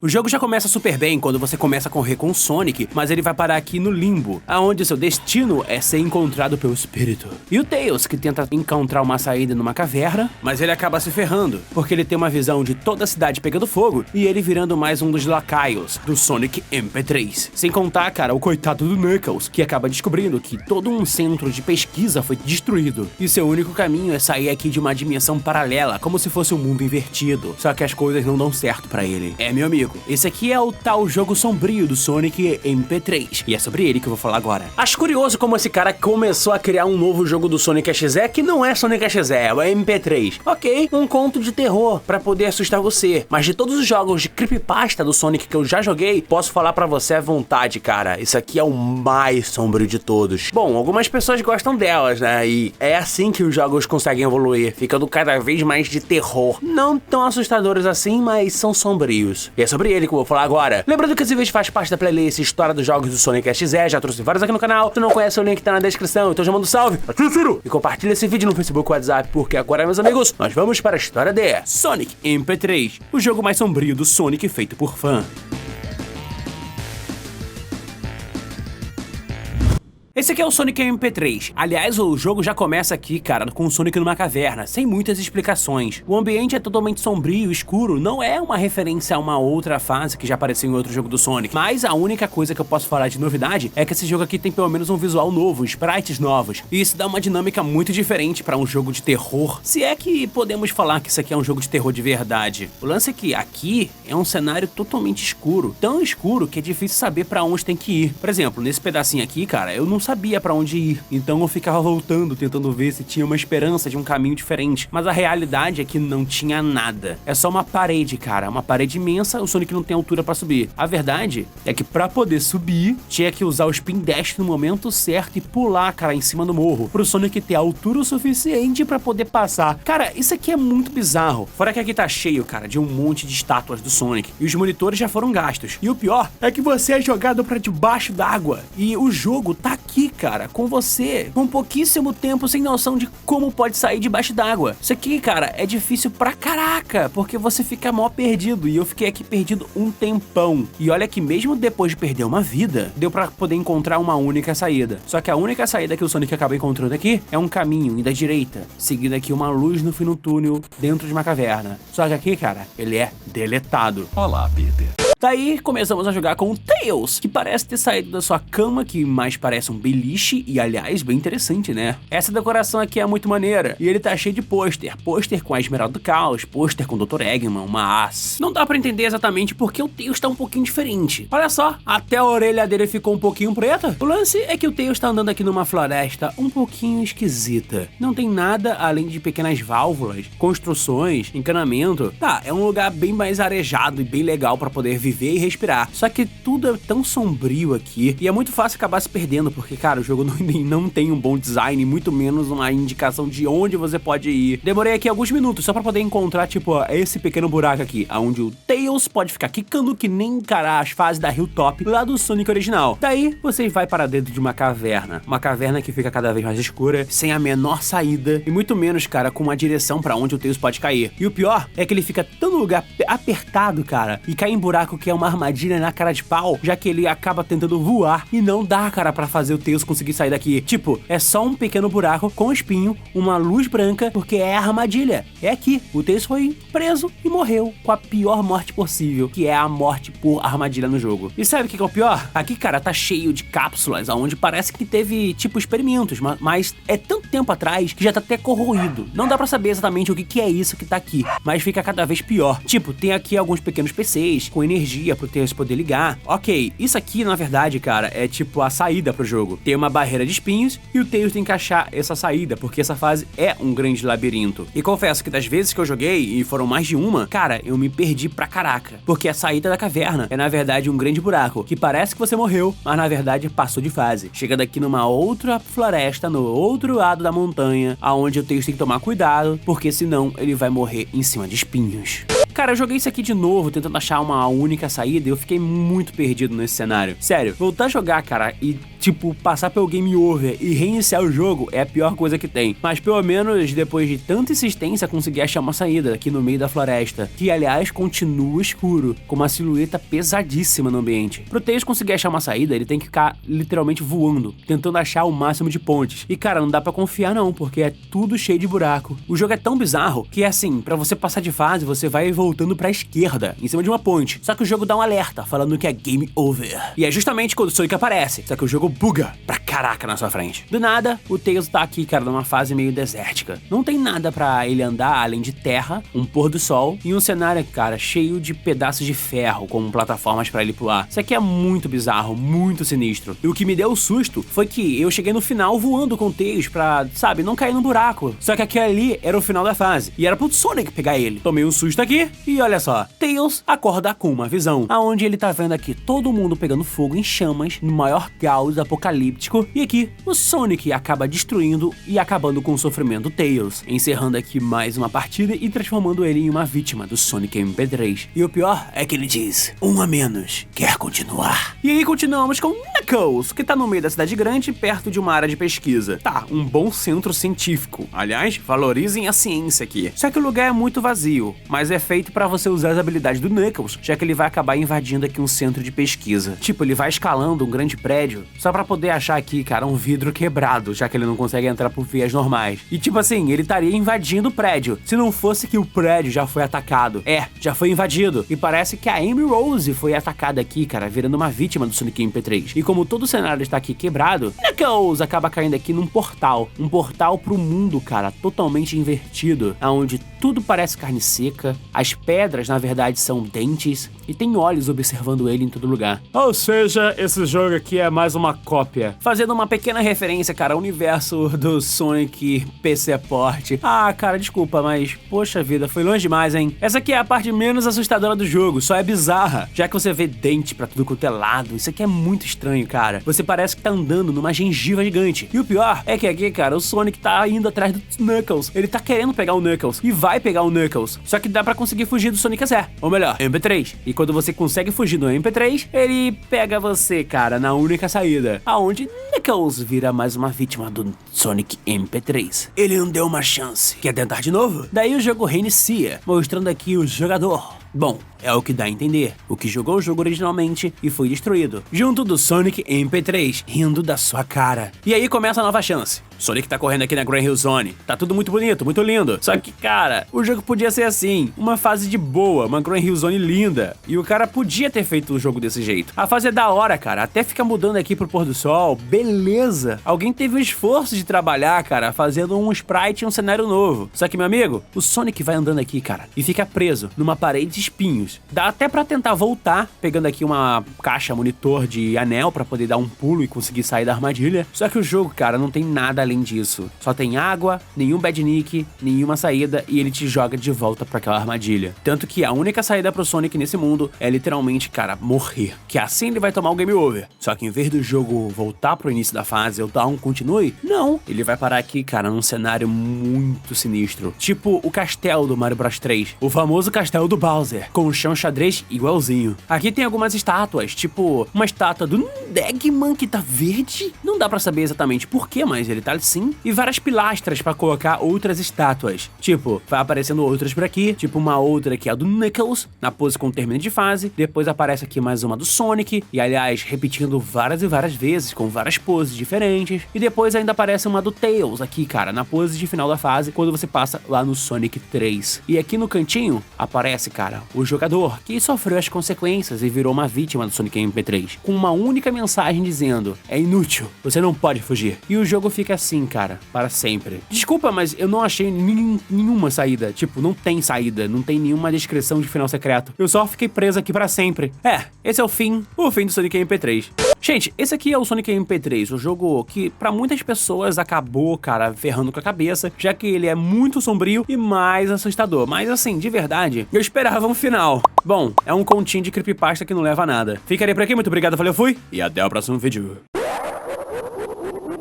O jogo já começa super bem quando você começa a correr com o Sonic, mas ele vai parar aqui no limbo, aonde seu destino é ser encontrado pelo espírito. E o Tails, que tenta encontrar uma saída numa caverna, mas ele acaba se ferrando, porque ele tem uma visão de toda a cidade pegando fogo e ele virando mais um dos lacaios do Sonic MP3. Sem contar, cara, o coitado do Knuckles, que acaba descobrindo que todo um centro de pesquisa foi destruído, e seu único caminho é sair aqui de uma dimensão paralela, como se fosse um mundo invertido, só que as coisas não dão certo pra ele. Meu amigo, esse aqui é o tal jogo sombrio do Sonic MP3, e é sobre ele que eu vou falar agora. Acho curioso como esse cara começou a criar um novo jogo do Sonic XE que não é Sonic XE, é o MP3. Ok, um conto de terror pra poder assustar você, mas de todos os jogos de creepypasta do Sonic que eu já joguei, posso falar pra você à vontade, cara, esse aqui é o mais sombrio de todos. Bom, algumas pessoas gostam delas, né, e é assim que os jogos conseguem evoluir, ficando cada vez mais de terror. Não tão assustadores assim, mas são sombrios. E é sobre ele que eu vou falar agora. Lembrando que esse vídeo faz parte da playlist História dos Jogos do Sonic XE, já trouxe vários aqui no canal. Se não conhece, o link tá na descrição, então já manda um salve. E compartilha esse vídeo no Facebook e WhatsApp, porque agora, meus amigos, nós vamos para a história de Sonic MP3, o jogo mais sombrio do Sonic feito por fã. Esse aqui é o Sonic MP3. Aliás, o jogo já começa aqui, cara, com o Sonic numa caverna, sem muitas explicações. O ambiente é totalmente sombrio, escuro, não é uma referência a uma outra fase que já apareceu em outro jogo do Sonic. Mas a única coisa que eu posso falar de novidade é que esse jogo aqui tem pelo menos um visual novo, sprites novos. E isso dá uma dinâmica muito diferente para um jogo de terror, se é que podemos falar que isso aqui é um jogo de terror de verdade. O lance é que aqui é um cenário totalmente escuro, tão escuro que é difícil saber para onde tem que ir. Por exemplo, nesse pedacinho aqui, cara, eu não sabia pra onde ir, então eu ficava voltando, tentando ver se tinha uma esperança de um caminho diferente, mas a realidade é que não tinha nada. É só uma parede, cara, uma parede imensa, o Sonic não tem altura pra subir. A verdade é que pra poder subir, tinha que usar o Spin Dash no momento certo e pular, cara, em cima do morro, pro Sonic ter altura o suficiente pra poder passar. Cara, isso aqui é muito bizarro. Fora que aqui tá cheio, cara, de um monte de estátuas do Sonic, e os monitores já foram gastos. E o pior é que você é jogado pra debaixo d'água, e o jogo tá aqui, cara, com você, com pouquíssimo tempo, sem noção de como pode sair debaixo d'água. Isso aqui, cara, é difícil pra caraca, porque você fica mó perdido, e eu fiquei aqui perdido um tempão. E olha que mesmo depois de perder uma vida, deu pra poder encontrar uma única saída. Só que a única saída que o Sonic acaba encontrando aqui é um caminho indo à direita, seguindo aqui uma luz no fim do túnel, dentro de uma caverna. Só que aqui, cara, ele é deletado. Olá, Peter. Daí começamos a jogar com o Tails, que parece ter saído da sua cama, que mais parece um beliche, e aliás, bem interessante, né? Essa decoração aqui é muito maneira, e ele tá cheio de pôster com a Esmeralda do Caos, pôster com o Dr. Eggman, uma As. Não dá pra entender exatamente porque o Tails tá um pouquinho diferente. Olha só, até a orelha dele ficou um pouquinho preta. O lance é que o Tails tá andando aqui numa floresta um pouquinho esquisita. Não tem nada além de pequenas válvulas, construções, encanamento. Tá, é um lugar bem mais arejado e bem legal pra poder viver e respirar. Só que tudo é tão sombrio aqui e é muito fácil acabar se perdendo, porque, cara, o jogo não tem um bom design, muito menos uma indicação de onde você pode ir. Demorei aqui alguns minutos só pra poder encontrar, tipo, esse pequeno buraco aqui, onde o Tails pode ficar quicando que nem encarar as fases da Hilltop lá do Sonic original. Daí, você vai para dentro de uma caverna que fica cada vez mais escura, sem a menor saída e muito menos, cara, com uma direção pra onde o Tails pode cair. E o pior é que ele fica tão no lugar apertado, cara, e cai em buraco que é uma armadilha na cara de pau, já que ele acaba tentando voar e não dá, cara, pra fazer o Tails conseguir sair daqui. Tipo, é só um pequeno buraco com espinho, uma luz branca, porque é a armadilha. É aqui. O Tails foi preso e morreu com a pior morte possível, que é a morte por armadilha no jogo. E sabe o que é o pior? Aqui, cara, tá cheio de cápsulas, onde parece que teve, tipo, experimentos, mas é tanto tempo atrás que já tá até corroído. Não dá pra saber exatamente o que é isso que tá aqui, mas fica cada vez pior. Tipo, tem aqui alguns pequenos PCs com energia pro Tails poder ligar. Ok, isso aqui, na verdade, cara, é tipo a saída pro jogo. Tem uma barreira de espinhos e o Tails tem que achar essa saída, porque essa fase é um grande labirinto. E confesso que das vezes que eu joguei, e foram mais de uma, cara, eu me perdi pra caraca. Porque a saída da caverna é, na verdade, um grande buraco, que parece que você morreu, mas na verdade passou de fase. Chega daqui numa outra floresta, no outro lado da montanha, aonde o Tails tem que tomar cuidado, porque senão ele vai morrer em cima de espinhos. Cara, eu joguei isso aqui de novo, tentando achar uma única saída, e eu fiquei muito perdido nesse cenário. Sério, voltar a jogar, cara, e tipo, passar pelo game over e reiniciar o jogo é a pior coisa que tem. Mas pelo menos depois de tanta insistência consegui achar uma saída aqui no meio da floresta, que aliás continua escuro, com uma silhueta pesadíssima no ambiente. Pro Tails conseguir achar uma saída, ele tem que ficar literalmente voando, tentando achar o máximo de pontes. E cara, não dá pra confiar não, porque é tudo cheio de buraco. O jogo é tão bizarro que assim, pra você passar de fase, você vai voltando pra esquerda, em cima de uma ponte. Só que o jogo dá um alerta, falando que é game over. E é justamente quando o Sonic aparece, só que o jogo buga pra caraca na sua frente. Do nada, o Tails tá aqui, cara, numa fase meio desértica. Não tem nada pra ele andar além de terra, um pôr do sol e um cenário, cara, cheio de pedaços de ferro, como plataformas pra ele pular. Isso aqui é muito bizarro, muito sinistro. E o que me deu susto foi que eu cheguei no final voando com o Tails pra, sabe, não cair no buraco. Só que aquele ali era o final da fase. E era pro Sonic pegar ele. Tomei um susto aqui e olha só. Tails acorda com uma visão, aonde ele tá vendo aqui todo mundo pegando fogo em chamas, no maior caos apocalíptico. E aqui, o Sonic acaba destruindo e acabando com o sofrimento do Tails, encerrando aqui mais uma partida e transformando ele em uma vítima do Sonic MP3. E o pior é que ele diz, um a menos, quer continuar? E aí continuamos com Knuckles, que tá no meio da cidade grande, perto de uma área de pesquisa. Tá, um bom centro científico. Aliás, valorizem a ciência aqui. Só que o lugar é muito vazio, mas é feito pra você usar as habilidades do Knuckles, já que ele vai acabar invadindo aqui um centro de pesquisa. Tipo, ele vai escalando um grande prédio, só pra poder achar aqui, cara, um vidro quebrado, já que ele não consegue entrar por vias normais. E tipo assim, ele estaria invadindo o prédio, se não fosse que o prédio já foi atacado. É, já foi invadido. E parece que a Amy Rose foi atacada aqui, cara, virando uma vítima do Sonic MP3. E como todo o cenário está aqui quebrado, Knuckles acaba caindo aqui num portal. Um portal pro mundo, cara, totalmente invertido, onde tudo parece carne seca, as pedras, na verdade, são dentes, e tem olhos observando ele em todo lugar. Ou seja, esse jogo aqui é mais uma cópia. Fazendo uma pequena referência, cara, ao universo do Sonic PC Port. Ah, cara, desculpa, mas, poxa vida, foi longe demais, hein? Essa aqui é a parte menos assustadora do jogo, só é bizarra, já que você vê dente pra tudo quanto é lado. Isso aqui é muito estranho, cara. Você parece que tá andando numa gengiva gigante. E o pior é que aqui, cara, o Sonic tá indo atrás do Knuckles. Ele tá querendo pegar o Knuckles e vai pegar o Knuckles. Só que dá pra conseguir fugir do Sonic Zé. Ou melhor, MP3. E quando você consegue fugir do MP3, ele pega você, cara, na única saída, aonde Knuckles vira mais uma vítima do Sonic MP3. Ele não deu uma chance. Quer tentar de novo? Daí o jogo reinicia, mostrando aqui o jogador. Bom, é o que dá a entender. O que jogou o jogo originalmente e foi destruído, junto do Sonic MP3, rindo da sua cara. E aí começa a nova chance. Sonic tá correndo aqui na Grand Hill Zone. Tá tudo muito bonito, muito lindo. Só que, cara, o jogo podia ser assim. Uma fase de boa, uma Grand Hill Zone linda. E o cara podia ter feito o jogo desse jeito. A fase é da hora, cara. Até fica mudando aqui pro pôr do sol. Beleza. Alguém teve o esforço de trabalhar, cara, fazendo um sprite e um cenário novo. Só que, meu amigo, o Sonic vai andando aqui, cara, e fica preso numa parede de espinhos. Dá até pra tentar voltar, pegando aqui uma caixa monitor de anel pra poder dar um pulo e conseguir sair da armadilha. Só que o jogo, cara, não tem nada além disso. Só tem água, nenhum badnick, nenhuma saída e ele te joga de volta pra aquela armadilha. Tanto que a única saída pro Sonic nesse mundo é literalmente, cara, morrer. Que assim ele vai tomar o game over. Só que em vez do jogo voltar pro início da fase ou dar um continue, não. Ele vai parar aqui, cara, num cenário muito sinistro. Tipo o castelo do Mario Bros 3. O famoso castelo do Bowser, com o chão xadrez igualzinho. Aqui tem algumas estátuas, tipo uma estátua do Eggman que tá verde. Não dá pra saber exatamente por que, mas ele tá assim. E várias pilastras pra colocar outras estátuas. Tipo, vai aparecendo outras por aqui. Tipo uma outra que é a do Knuckles, na pose com o término de fase. Depois aparece aqui mais uma do Sonic. E aliás, repetindo várias e várias vezes, com várias poses diferentes. E depois ainda aparece uma do Tails aqui, cara, na pose de final da fase, quando você passa lá no Sonic 3. E aqui no cantinho, aparece, cara, o jogador que sofreu as consequências e virou uma vítima do Sonic MP3, com uma única mensagem dizendo: é inútil, você não pode fugir. E o jogo fica assim, cara, para sempre. Desculpa, mas eu não achei nenhuma saída. Tipo, não tem saída, não tem nenhuma descrição de final secreto. Eu só fiquei preso aqui para sempre. É, esse é o fim do Sonic MP3. Gente, esse aqui é o Sonic MP3, o jogo que pra muitas pessoas acabou, cara, ferrando com a cabeça, já que ele é muito sombrio e mais assustador. Mas assim, de verdade, eu esperava um final. Bom, é um continho de creepypasta que não leva a nada. Ficarei por aqui, muito obrigado, valeu, fui, e até o próximo vídeo.